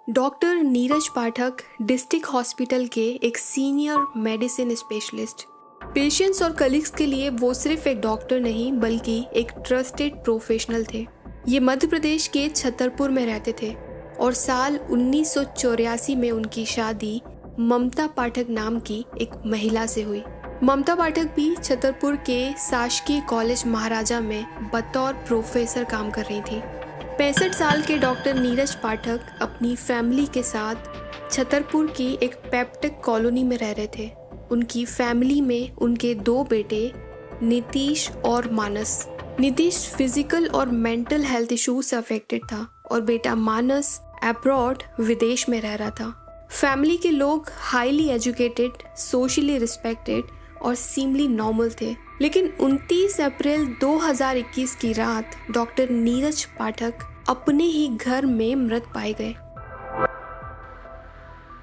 Doctor Neeraj पाठक district hospital के एक senior medicine specialist. Patients और कलीग्स के लिए वो सिर्फ एक डॉक्टर नहीं बल्कि एक ट्रस्टेड प्रोफेशनल थे। ये मध्य प्रदेश के छतरपुर में रहते थे और साल 1984 में उनकी शादी ममता पाठक नाम की एक महिला से हुई। ममता पाठक भी छतरपुर के शासकीय कॉलेज महाराजा में बतौर प्रोफेसर काम कर रही थी। 65 साल के डॉक्टर नीरज पाठक अपनी फैमिली के साथ छतरपुर की एक पेप्टिक कॉलोनी में रह रहे थे। उनकी फैमिली में उनके 2 बेटे नीतीश और मानस। नीतीश फिजिकल और मेंटल हेल्थ इश्यूज से अफेक्टेड था और बेटा मानस अब्रॉड विदेश में रह रहा था। फैमिली के लोग हाईली एजुकेटेड, सोशली रिस्पेक्टेड और सीमली नॉर्मल थे। लेकिन 29 अप्रैल 2021 की रात डॉक्टर नीरज पाठक अपने ही घर में मृत पाए गए।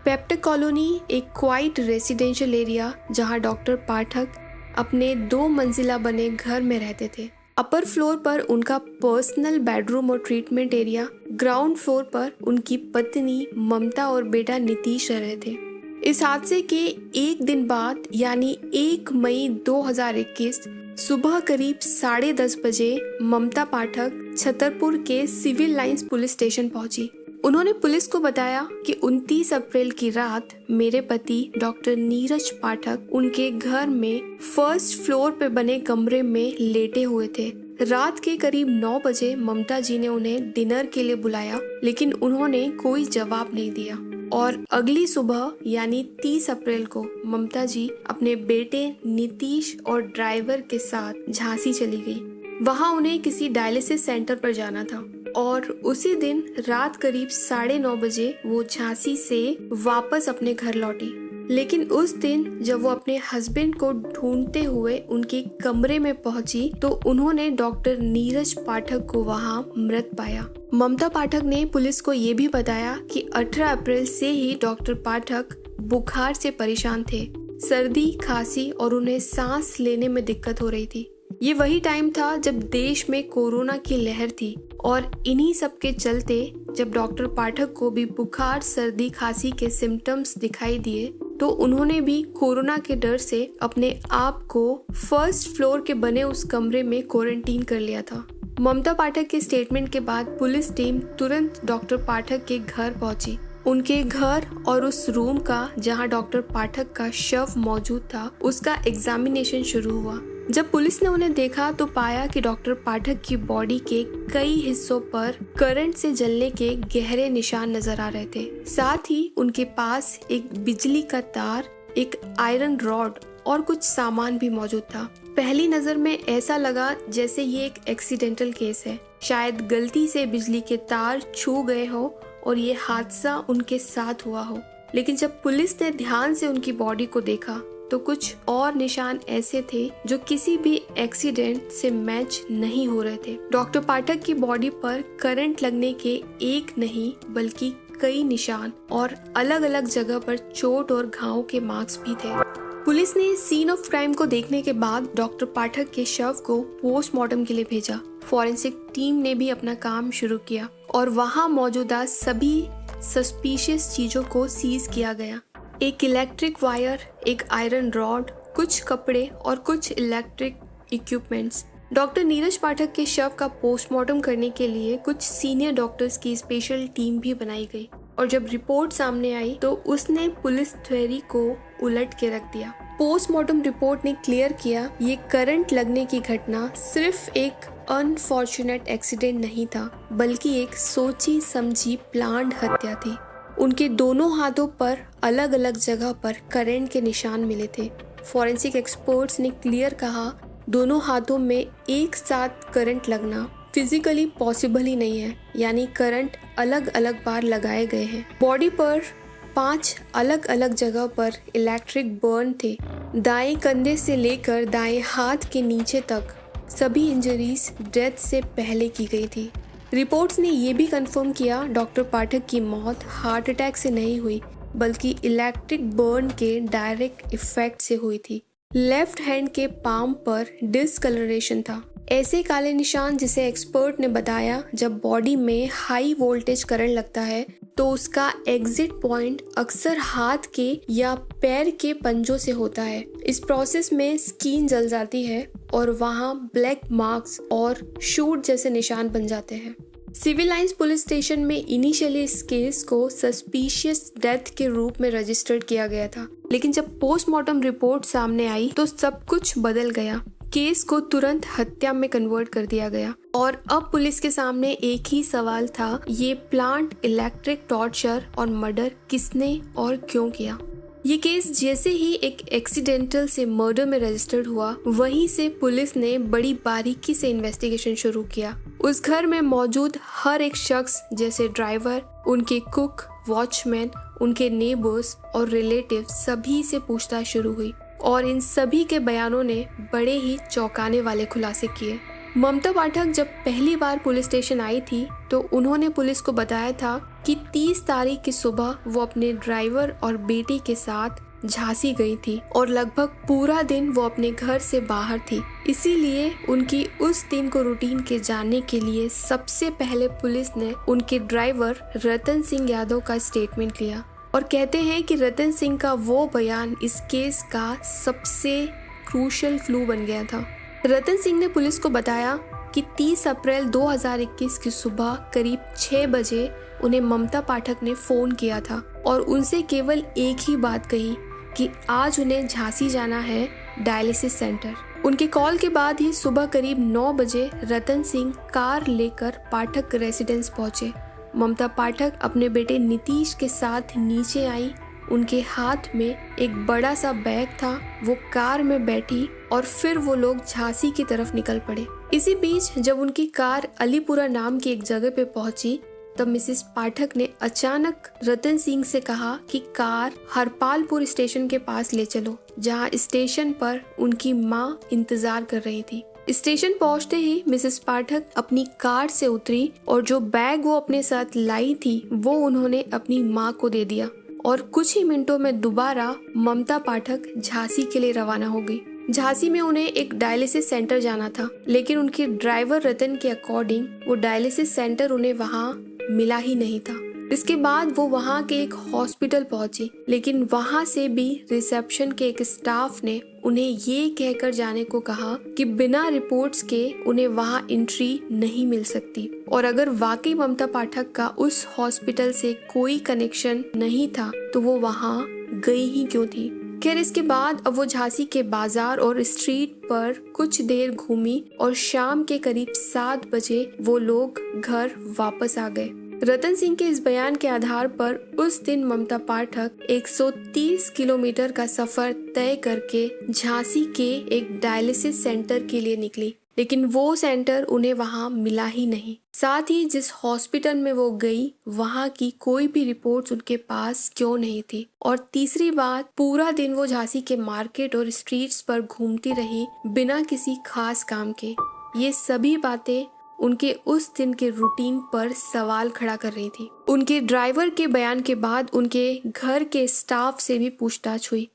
पेप्टिक कॉलोनी एक क्वाइट रेसिडेंशियल एरिया जहां डॉक्टर पाठक अपने 2 मंजिला बने घर में रहते थे। अपर फ्लोर पर उनका पर्सनल बेडरूम और ट्रीटमेंट एरिया, ग्राउंड फ्लोर पर उनकी पत्नी ममता और बेटा नीतीश रह रहे थे। इस हादसे के एक दिन बाद यानी 1 मई 2021 सुबह करीब 10:30 बजे ममता पाठक छतरपुर के सिविल लाइंस पुलिस स्टेशन पहुंची। उन्होंने पुलिस को बताया कि 29 अप्रैल की रात मेरे पति डॉक्टर नीरज पाठक उनके घर में फर्स्ट फ्लोर पे बने कमरे में लेटे हुए थे। रात के करीब 9 बजे ममता जी ने उन्हें डिनर के लिए बुलाया, लेकिन उन्होंने कोई जवाब नहीं दिया और अगली सुबह यानी 30 अप्रैल को ममता जी अपने बेटे नीतीश और ड्राइवर के साथ झांसी चली गई। वहां उन्हें किसी डायलिसिस सेंटर पर जाना था और उसी दिन रात करीब 9:30 बजे वो झांसी से वापस अपने घर लौटी। लेकिन उस दिन जब वो अपने हस्बैंड को ढूंढते हुए उनके कमरे में पहुंची तो उन्होंने डॉक्टर नीरज पाठक को वहां मृत पाया। ममता पाठक ने पुलिस को ये भी बताया कि 18 अप्रैल से ही डॉक्टर पाठक बुखार से परेशान थे। सर्दी, खांसी और उन्हें सांस लेने में दिक्कत हो रही थी। ये वही टाइम था जब देश में कोरोना की लहर थी और इन्हीं सब के चलते जब डॉक्टर पाठक को भी बुखार, सर्दी, खांसी के सिम्टम्स दिखाई दिए तो उन्होंने भी कोरोना के डर से अपने आप को फर्स्ट फ्लोर के बने उस कमरे में क्वारंटीन कर लिया था। ममता पाठक के स्टेटमेंट के बाद पुलिस टीम तुरंत डॉक्टर पाठक के घर पहुंची। उनके घर और उस रूम का जहां डॉक्टर पाठक का शव मौजूद था उसका एग्जामिनेशन शुरू हुआ। जब पुलिस ने उन्हें देखा तो पाया कि डॉक्टर पाठक की बॉडी के कई हिस्सों पर करंट से जलने के गहरे निशान नजर आ रहे थे। साथ ही उनके पास एक बिजली का तार, एक आयरन रॉड और कुछ सामान भी मौजूद था। पहली नजर में ऐसा लगा जैसे ये एक एक्सीडेंटल केस है, शायद गलती से बिजली के तार छू गए हो और ये हादसा उनके साथ हुआ हो। लेकिन जब पुलिस ने ध्यान से उनकी बॉडी को देखा तो कुछ और निशान ऐसे थे जो किसी भी एक्सीडेंट से मैच नहीं हो रहे थे। डॉक्टर पाठक की बॉडी पर करंट लगने के एक नहीं बल्कि कई निशान और अलग अलग जगह पर चोट और घाव के मार्क्स भी थे। पुलिस ने सीन ऑफ क्राइम को देखने के बाद डॉक्टर पाठक के शव को पोस्टमार्टम के लिए भेजा। फॉरेंसिक टीम ने भी अपना काम शुरू किया और वहां मौजूदा सभी सस्पिशियस चीजों को सीज किया गया। एक इलेक्ट्रिक वायर, एक आयरन रॉड, कुछ कपड़े और कुछ इलेक्ट्रिक इक्विपमेंट्स। डॉक्टर नीरज पाठक के शव का पोस्टमार्टम करने के लिए कुछ सीनियर डॉक्टर्स की स्पेशल टीम भी बनाई गई और जब रिपोर्ट सामने आई तो उसने पुलिस थ्योरी को उलट के रख दिया। पोस्टमार्टम रिपोर्ट ने क्लियर किया ये करंट लगने की घटना सिर्फ एक अनफॉर्चुनेट एक्सीडेंट नहीं था बल्कि एक सोची समझी प्लान्ड हत्या थी। उनके दोनों हाथों पर अलग अलग जगह पर करंट के निशान मिले थे। फॉरेंसिक एक्सपर्ट्स ने क्लियर कहा दोनों हाथों में एक साथ करंट लगना फिजिकली पॉसिबल ही नहीं है, यानी करंट अलग अलग बार लगाए गए हैं। बॉडी पर 5 अलग अलग जगह पर इलेक्ट्रिक बर्न थे। दाएं कंधे से लेकर दाएं हाथ के नीचे तक सभी इंजरीज डेथ से पहले की गई थी। रिपोर्ट्स ने ये भी कंफर्म किया डॉक्टर पाठक की मौत हार्ट अटैक से नहीं हुई बल्कि इलेक्ट्रिक बर्न के डायरेक्ट इफेक्ट से हुई थी। लेफ्ट हैंड के पाम पर डिस्कलरेशन था। ऐसे काले निशान जिसे एक्सपर्ट ने बताया जब बॉडी में हाई वोल्टेज करंट लगता है तो उसका एग्जिट पॉइंट अक्सर हाथ के या पैर के पंजों से होता है। इस प्रोसेस में स्किन जल जाती है और वहाँ ब्लैक मार्क्स और शूट जैसे निशान बन जाते हैं। सिविल लाइंस पुलिस स्टेशन में इनिशियली इस केस को सस्पिशियस डेथ के रूप में रजिस्टर्ड किया गया था, लेकिन जब पोस्टमार्टम रिपोर्ट सामने आई तो सब कुछ बदल गया। केस को तुरंत हत्या में कन्वर्ट कर दिया गया और अब पुलिस के सामने एक ही सवाल था, ये प्लांट इलेक्ट्रिक टॉर्चर और मर्डर किसने और क्यों किया। ये केस जैसे ही एक एक्सीडेंटल से मर्डर में रजिस्टर्ड हुआ, वहीं से पुलिस ने बड़ी बारीकी से इन्वेस्टिगेशन शुरू किया। उस घर में मौजूद हर एक शख्स जैसे ड्राइवर, उनके कुक, वॉचमैन, उनके नेबर्स और रिलेटिव सभी से पूछताछ शुरू हुई और इन सभी के बयानों ने बड़े ही चौंकाने वाले खुलासे किए। ममता पाठक जब पहली बार पुलिस स्टेशन आई थी तो उन्होंने पुलिस को बताया था कि 30 तारीख की सुबह वो अपने ड्राइवर और बेटी के साथ झांसी गई थी और लगभग पूरा दिन वो अपने घर से बाहर थी। इसीलिए उनकी उस दिन को रूटीन के जानने के लिए सबसे पहले पुलिस ने उनके ड्राइवर रतन सिंह यादव का स्टेटमेंट लिया और कहते हैं कि रतन सिंह का वो बयान इस केस का सबसे क्रूशियल क्लू बन गया था। रतन सिंह ने पुलिस को बताया कि 30 अप्रैल 2021 की सुबह करीब 6 बजे उन्हें ममता पाठक ने फ़ोन किया था और उनसे केवल एक ही बात कही कि आज उन्हें झांसी जाना है डायलिसिस सेंटर। उनके कॉल के बाद ही सुबह करीब 9 बजे रतन सिंह कार लेकर पाठक रेसिडेंस पहुंचे। ममता पाठक अपने बेटे नीतीश के साथ नीचे आई। उनके हाथ में एक बड़ा सा बैग था। वो कार में बैठी और फिर वो लोग झांसी की तरफ निकल पड़े। इसी बीच जब उनकी कार अलीपुरा नाम की एक जगह पे पहुंची तब मिसेस पाठक ने अचानक रतन सिंह से कहा कि कार हरपालपुर स्टेशन के पास ले चलो, जहां स्टेशन पर उनकी माँ इंतजार कर रही थी। स्टेशन पहुंचते ही मिसेस पाठक अपनी कार से उतरी और जो बैग वो अपने साथ लाई थी वो उन्होंने अपनी माँ को दे दिया और कुछ ही मिनटों में दोबारा ममता पाठक झांसी के लिए रवाना हो गई। झांसी में उन्हें एक डायलिसिस सेंटर जाना था, लेकिन उनके ड्राइवर रतन के अकॉर्डिंग वो डायलिसिस सेंटर उन्हें वहाँ मिला ही नहीं था। इसके बाद वो वहाँ के एक हॉस्पिटल पहुंची, लेकिन वहाँ से भी रिसेप्शन के एक स्टाफ ने उन्हें ये कहकर जाने को कहा कि बिना रिपोर्ट्स के उन्हें वहाँ एंट्री नहीं मिल सकती और अगर वाकई ममता पाठक का उस हॉस्पिटल से कोई कनेक्शन नहीं था तो वो वहाँ गई ही क्यों थी। खैर इसके बाद अब वो झांसी के बाजार और स्ट्रीट पर कुछ देर घूमी और शाम के करीब 7 बजे वो लोग घर वापस आ गए। रतन सिंह के इस बयान के आधार पर उस दिन ममता पाठक 130 किलोमीटर का सफर तय करके झांसी के एक डायलिसिस सेंटर के लिए निकली, लेकिन वो सेंटर उन्हें वहां मिला ही नहीं। साथ ही जिस हॉस्पिटल में वो गई वहां की कोई भी रिपोर्ट्स उनके पास क्यों नहीं थी। और तीसरी बात, पूरा दिन वो झांसी के मार्केट और स्ट्रीट्स पर घूमती रही बिना किसी खास काम के। ये सभी बातें उनके उस दिन के रूटीन पर सवाल खड़ा कर रही थी। उनके ड्राइवर के बयान के बाद उनके घर के स्टाफ से भी पूछताछ हुई,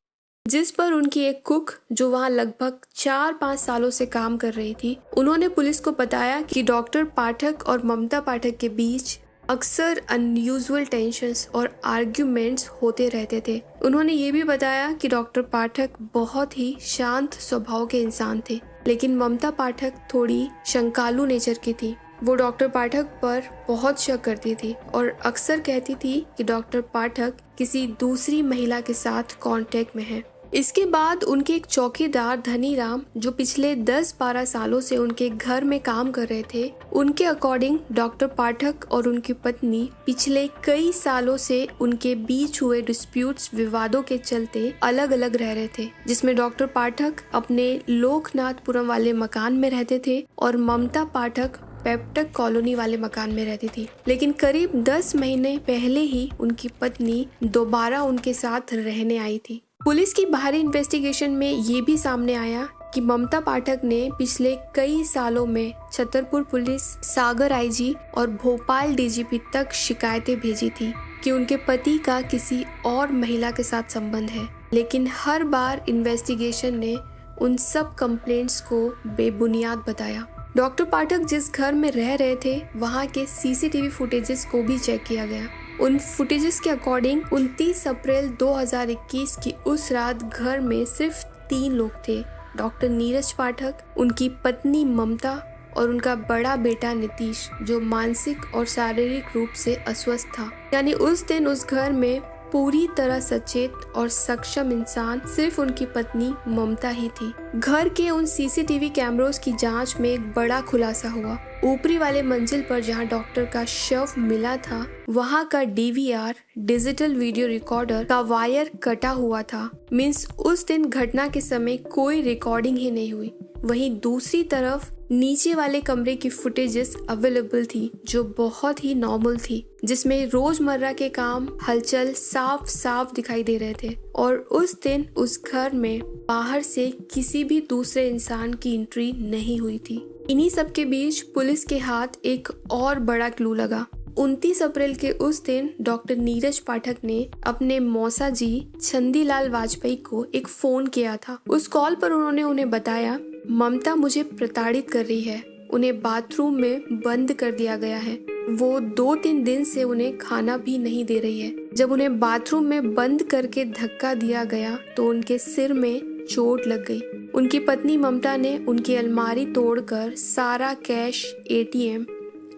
जिस पर उनकी एक कुक जो वहां लगभग 4-5 सालों से काम कर रही थी, उन्होंने पुलिस को बताया कि डॉक्टर पाठक और ममता पाठक के बीच अक्सर अनयूजुअल टेंशन्स और आर्ग्यूमेंट्स होते रहते थे। उन्होंने ये भी बताया कि डॉक्टर पाठक बहुत ही शांत स्वभाव के इंसान थे, लेकिन ममता पाठक थोड़ी शंकालू नेचर की थी। वो डॉक्टर पाठक पर बहुत शक करती थी और अक्सर कहती थी कि डॉक्टर पाठक किसी दूसरी महिला के साथ कांटेक्ट में है। इसके बाद उनके एक चौकीदार धनीराम जो पिछले 10-12 सालों से उनके घर में काम कर रहे थे, उनके अकॉर्डिंग डॉक्टर पाठक और उनकी पत्नी पिछले कई सालों से उनके बीच हुए डिस्प्यूट्स, विवादों के चलते अलग अलग रह रहे थे, जिसमें डॉक्टर पाठक अपने लोकनाथपुरम वाले मकान में रहते थे और ममता पाठक पेप्टक कॉलोनी वाले मकान में रहती थी। लेकिन करीब 10 महीने पहले ही उनकी पत्नी दोबारा उनके साथ रहने आई थी। पुलिस की बाहरी इन्वेस्टिगेशन में ये भी सामने आया कि ममता पाठक ने पिछले कई सालों में छतरपुर पुलिस, सागर आईजी और भोपाल डीजीपी तक शिकायतें भेजी थी कि उनके पति का किसी और महिला के साथ संबंध है, लेकिन हर बार इन्वेस्टिगेशन ने उन सब कंप्लेंट्स को बेबुनियाद बताया। डॉक्टर पाठक जिस घर में रह रहे थे वहाँ के सीसीटीवी फुटेजेस को भी चेक किया गया। उन फुटेजेस के अकॉर्डिंग 29 अप्रैल 2021 की उस रात घर में सिर्फ 3 लोग थे। डॉक्टर नीरज पाठक, उनकी पत्नी ममता और उनका बड़ा बेटा नीतीश, जो मानसिक और शारीरिक रूप से अस्वस्थ था। यानी उस दिन उस घर में पूरी तरह सचेत और सक्षम इंसान सिर्फ उनकी पत्नी ममता ही थी। घर के उन सीसीटीवी कैमरों की जांच में एक बड़ा खुलासा हुआ। ऊपरी वाले मंजिल पर जहां डॉक्टर का शव मिला था, वहां का डीवीआर डिजिटल वीडियो रिकॉर्डर का वायर कटा हुआ था। मीन्स उस दिन घटना के समय कोई रिकॉर्डिंग ही नहीं हुई। वहीं दूसरी तरफ नीचे वाले कमरे की फुटेजेस अवेलेबल थी, जो बहुत ही नॉर्मल थी, जिसमें रोजमर्रा के काम हलचल साफ साफ दिखाई दे रहे थे। और उस दिन उस घर में बाहर से किसी भी दूसरे इंसान की एंट्री नहीं हुई थी। इन्हीं सब के बीच पुलिस के हाथ एक और बड़ा क्लू लगा। 29 अप्रैल के उस दिन डॉक्टर नीरज पाठक ने अपने मौसा जी छंदीलाल वाजपेयी को एक फोन किया था। उस कॉल पर उन्होंने उन्हें बताया, ममता मुझे प्रताड़ित कर रही है, उन्हें बाथरूम में बंद कर दिया गया है, वो 2-3 दिन से उन्हें खाना भी नहीं दे रही है। जब उन्हें बाथरूम में बंद करके धक्का दिया गया तो उनके सिर में चोट लग गई। उनकी पत्नी ममता ने उनकी अलमारी तोड़कर सारा कैश, एटीएम,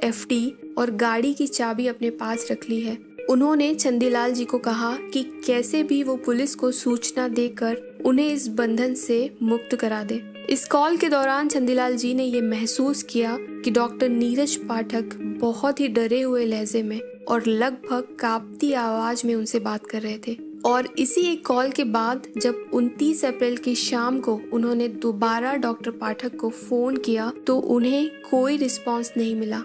एफडी और गाड़ी की चाबी अपने पास रख ली है। उन्होंने चंदीलाल जी को कहा कि कैसे भी वो पुलिस को सूचना देकर उन्हें इस बंधन से मुक्त करा दे। इस कॉल के दौरान चंदीलाल जी ने ये महसूस किया कि डॉक्टर नीरज पाठक बहुत ही डरे हुए लहजे में और लगभग कांपती आवाज में उनसे बात कर रहे थे। और इसी एक कॉल के बाद जब 29 अप्रैल की शाम को उन्होंने दोबारा डॉक्टर पाठक को फोन किया तो उन्हें कोई रिस्पांस नहीं मिला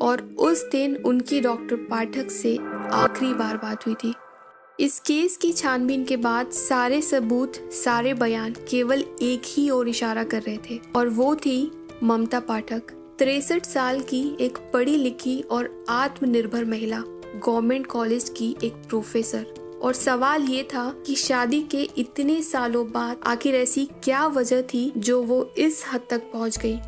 और उस दिन उनकी डॉक्टर पाठक से आखिरी बार बात हुई थी। इस केस की छानबीन के बाद सारे सबूत, सारे बयान केवल एक ही ओर इशारा कर रहे थे और वो थी ममता पाठक, 63 साल की एक पढ़ी लिखी और आत्मनिर्भर महिला, गवर्नमेंट कॉलेज की एक प्रोफेसर। और सवाल ये था कि शादी के इतने सालों बाद आखिर ऐसी क्या वजह थी जो वो इस हद तक पहुंच गई।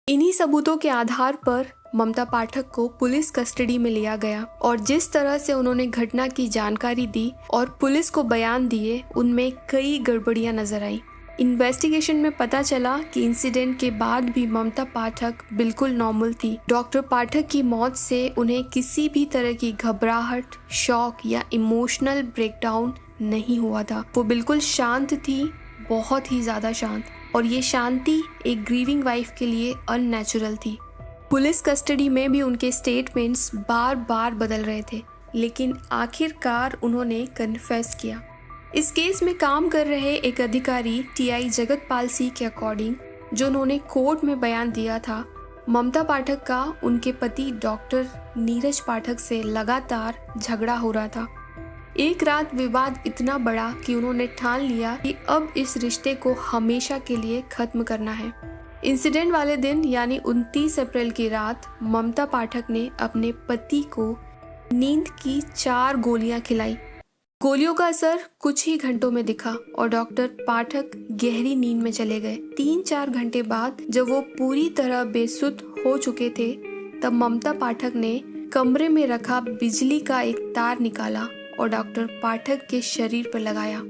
इन्हीं सबूतों के आधार पर ममता पाठक को पुलिस कस्टडी में लिया गया और जिस तरह से उन्होंने घटना की जानकारी दी और पुलिस को बयान दिए, उनमें कई गड़बड़ियां नजर आई। इन्वेस्टिगेशन में पता चला कि इंसिडेंट के बाद भी ममता पाठक बिल्कुल नॉर्मल थी। डॉक्टर पाठक की मौत से उन्हें किसी भी तरह की घबराहट, शॉक या इमोशनल ब्रेकडाउन नहीं हुआ था। वो बिल्कुल शांत थी, बहुत ही ज्यादा शांत, और ये शांति एक ग्रीविंग वाइफ के लिए अननेचुरल थी। पुलिस कस्टडी में भी उनके स्टेटमेंट्स बार बार बदल रहे थे, लेकिन आखिरकार उन्होंने कन्फेस किया। इस केस में काम कर रहे एक अधिकारी टीआई जगतपाल सिंह के अकॉर्डिंग जो उन्होंने कोर्ट में बयान दिया था, ममता पाठक का उनके पति डॉक्टर नीरज पाठक से लगातार झगड़ा हो रहा था। एक रात विवाद इतना बड़ा कि उन्होंने ठान लिया कि अब इस रिश्ते को हमेशा के लिए खत्म करना है। इंसिडेंट वाले दिन यानी 29 अप्रैल की रात ममता पाठक ने अपने पति को नींद की 4 गोलियां खिलाई। गोलियों का असर कुछ ही घंटों में दिखा और डॉक्टर पाठक गहरी नींद में चले गए। 3-4 घंटे बाद जब वो पूरी तरह बेसुध हो चुके थे, तब ममता पाठक ने कमरे में रखा बिजली का एक तार निकाला और डॉक्टर पाठक के शरीर पर लगाया।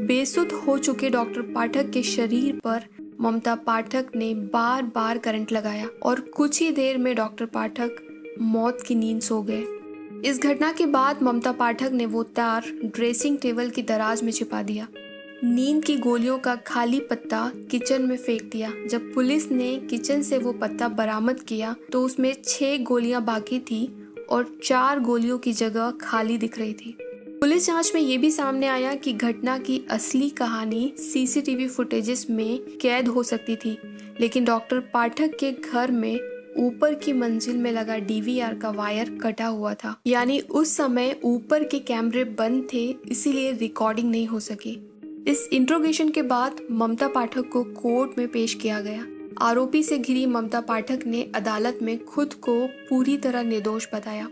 बेसुध हो चुके डॉक्टर पाठक के शरीर पर ममता पाठक ने बार बार करंट लगाया और कुछ ही देर में डॉक्टर पाठक मौत की नींद सो गए। इस घटना के बाद ममता पाठक ने वो तार ड्रेसिंग टेबल की दराज में छिपा दिया। नींद की गोलियों का खाली पत्ता किचन में फेंक दिया। जब पुलिस ने किचन से वो पत्ता बरामद किया तो उसमें 6 गोलियां बाकी थी और 4 गोलियों की जगह खाली दिख रही थी। पुलिस जांच में ये भी सामने आया कि घटना की असली कहानी सीसीटीवी फुटेजेस में कैद हो सकती थी, लेकिन डॉक्टर पाठक के घर में ऊपर की मंजिल में लगा डीवीआर का वायर कटा हुआ था। यानी उस समय ऊपर के कैमरे बंद थे, इसीलिए रिकॉर्डिंग नहीं हो सकी। इस इंट्रोगेशन के बाद ममता पाठक को कोर्ट में पेश किया गया। आरोपी से घिरी ममता पाठक ने अदालत में खुद को पूरी तरह निर्दोष बताया।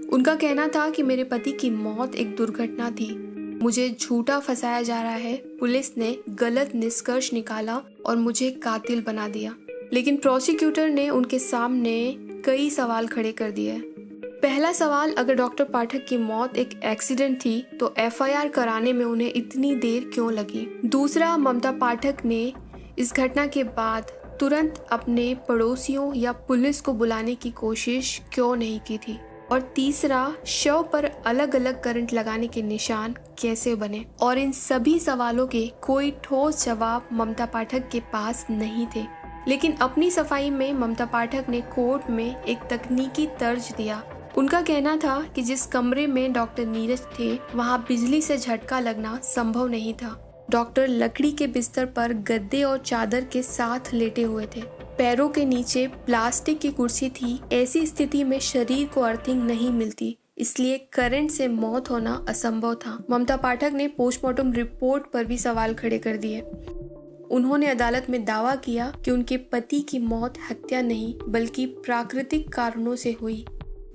उनका कहना था कि मेरे पति की मौत एक दुर्घटना थी, मुझे झूठा फंसाया जा रहा है, पुलिस ने गलत निष्कर्ष निकाला और मुझे कातिल बना दिया। लेकिन प्रोसिक्यूटर ने उनके सामने कई सवाल खड़े कर दिए। पहला सवाल, अगर डॉक्टर पाठक की मौत एक एक्सीडेंट थी तो एफआईआर कराने में उन्हें इतनी देर क्यों लगी? दूसरा, ममता पाठक ने इस घटना के बाद तुरंत अपने पड़ोसियों या पुलिस को बुलाने की कोशिश क्यों नहीं की थी? और तीसरा, शव पर अलग अलग करंट लगाने के निशान कैसे बने? और इन सभी सवालों के कोई ठोस जवाब ममता पाठक के पास नहीं थे। लेकिन अपनी सफाई में ममता पाठक ने कोर्ट में एक तकनीकी तर्ज दिया। उनका कहना था कि जिस कमरे में डॉक्टर नीरज थे वहां बिजली से झटका लगना संभव नहीं था। डॉक्टर लकड़ी के बिस्तर पर गद्दे और चादर के साथ लेटे हुए थे। पैरों के नीचे प्लास्टिक की कुर्सी थी। ऐसी स्थिति में शरीर को अर्थिंग नहीं मिलती, इसलिए करंट से मौत होना असंभव था। ममता पाठक ने पोस्टमार्टम रिपोर्ट पर भी सवाल खड़े कर दिए। उन्होंने अदालत में दावा किया कि उनके पति की मौत हत्या नहीं बल्कि प्राकृतिक कारणों से हुई।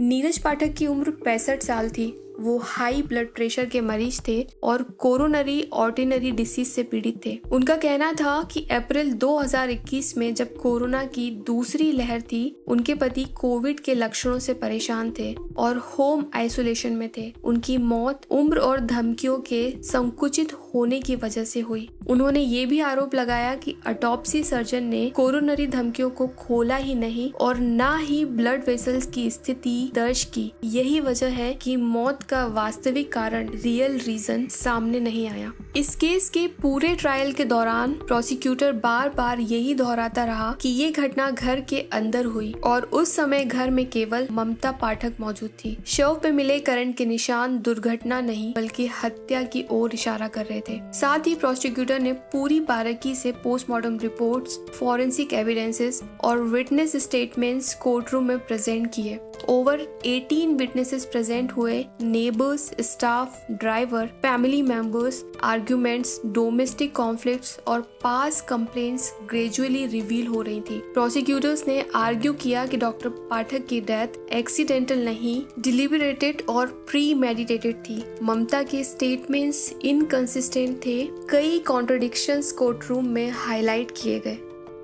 नीरज पाठक की उम्र 65 साल थी। वो हाई ब्लड प्रेशर के मरीज थे और कोरोनरी आर्टरी डिसीज से पीड़ित थे। उनका कहना था कि अप्रैल 2021 में जब कोरोना की दूसरी लहर थी, उनके पति कोविड के लक्षणों से परेशान थे और होम आइसोलेशन में थे। उनकी मौत उम्र और धमकियों के संकुचित होने की वजह से हुई। उन्होंने ये भी आरोप लगाया कि ऑटोप्सी सर्जन ने कोरोनरी धमकियों को खोला ही नहीं और ना ही ब्लड वेसल्स की स्थिति दर्ज की। यही वजह है कि मौत का वास्तविक कारण, रियल रीजन सामने नहीं आया। इस केस के पूरे ट्रायल के दौरान प्रोसिक्यूटर बार बार यही दोहराता रहा कि ये घटना घर के अंदर हुई और उस समय घर में केवल ममता पाठक मौजूद थी। शव पे मिले करंट के निशान दुर्घटना नहीं बल्कि हत्या की ओर इशारा कर रहे थे। साथ ही प्रोसिक्यूटर ने पूरी बारीकी से पोस्टमार्टम रिपोर्ट्स, फॉरेंसिक एविडेंसेस और विटनेस स्टेटमेंट्स कोर्ट रूम में प्रेजेंट किए। ओवर 18 विटनेसेस प्रेजेंट हुए। Neighbours, staff, driver, family members, arguments, domestic conflicts और पास कंप्लेंट्स ग्रेजुअली रिवील हो रही थी। प्रोसिक्यूटर्स ने आर्ग्यू किया कि डॉक्टर पाठक की डेथ एक्सीडेंटल नहीं, डिलिबरेटेड और प्री मेडिटेटेड थी। ममता के स्टेटमेंट्स इनकंसिस्टेंट थे। कई कॉन्ट्रडिक्शंस कोर्ट रूम में हाईलाइट किए गए।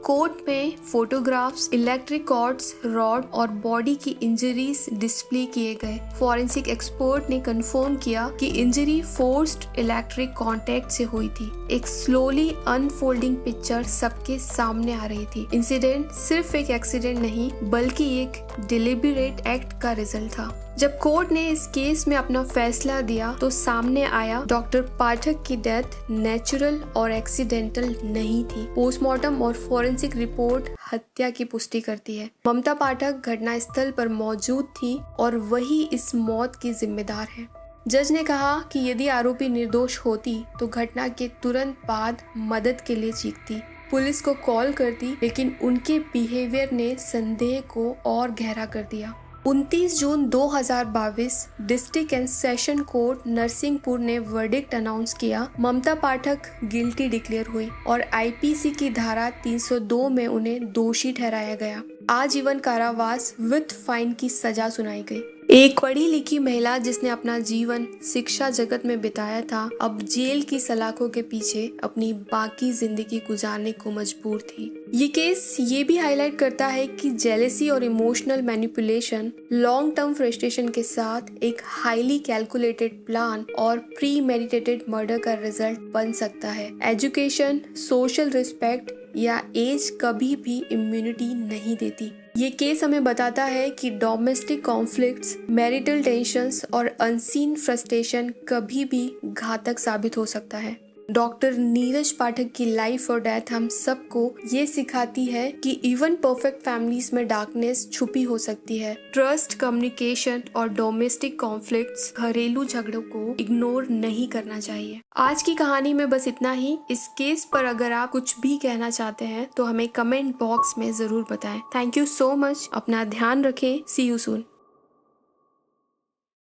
कोर्ट में फोटोग्राफ्स, इलेक्ट्रिक कॉर्ड्स, रॉड और बॉडी की इंजरीज डिस्प्ले किए गए। फॉरेंसिक एक्सपर्ट ने कंफर्म किया कि इंजरी फोर्स्ड इलेक्ट्रिक कांटेक्ट से हुई थी। एक स्लोली अनफोल्डिंग पिक्चर सबके सामने आ रही थी। इंसिडेंट सिर्फ एक एक्सीडेंट नहीं बल्कि एक डिलिबरेट एक्ट का रिजल्ट था। जब कोर्ट ने इस केस में अपना फैसला दिया तो सामने आया डॉक्टर पाठक की डेथ नेचुरल और एक्सीडेंटल नहीं थी। पोस्टमार्टम और फॉरेंसिक रिपोर्ट हत्या की पुष्टि करती है। ममता पाठक घटना स्थल पर मौजूद थी और वही इस मौत की जिम्मेदार है। जज ने कहा कि यदि आरोपी निर्दोष होती तो घटना के तुरंत बाद मदद के लिए चीखती, पुलिस को कॉल करती, लेकिन उनके बिहेवियर ने संदेह को और गहरा कर दिया। 29 जून 2022 district and session court Narsinghpur ने वर्डिक्ट अनाउंस किया। ममता पाठक गिल्टी डिक्लेयर हुई और आईपीसी की धारा 302 में उन्हें दोषी ठहराया गया। आजीवन कारावास विद फाइन की सजा सुनाई गई। एक पढ़ी लिखी महिला जिसने अपना जीवन शिक्षा जगत में बिताया था, अब जेल की सलाखों के पीछे अपनी बाकी जिंदगी गुजारने को मजबूर थी। ये केस ये भी हाईलाइट करता है कि जेलेसी और emotional manipulation long term frustration के साथ एक हाईली कैलकुलेटेड प्लान और प्री मेडिटेटेड मर्डर का रिजल्ट बन सकता है। एजुकेशन, सोशल रिस्पेक्ट या एज कभी भी इम्यूनिटी नहीं देती। ये केस हमें बताता है कि डोमेस्टिक कॉन्फ्लिक्ट्स, मैरिटल टेंशन्स और अनसीन फ्रस्ट्रेशन कभी भी घातक साबित हो सकता है। डॉक्टर नीरज पाठक की लाइफ और डेथ हम सबको ये सिखाती है कि इवन परफेक्ट फैमिलीज में डार्कनेस छुपी हो सकती है। ट्रस्ट, कम्युनिकेशन और डोमेस्टिक कॉन्फ्लिक्ट्स, घरेलू झगड़ों को इग्नोर नहीं करना चाहिए। आज की कहानी में बस इतना ही। इस केस पर अगर आप कुछ भी कहना चाहते हैं तो हमें कमेंट बॉक्स में जरूर बताएं। Thank you so much. अपना ध्यान रखें। सी यू सून।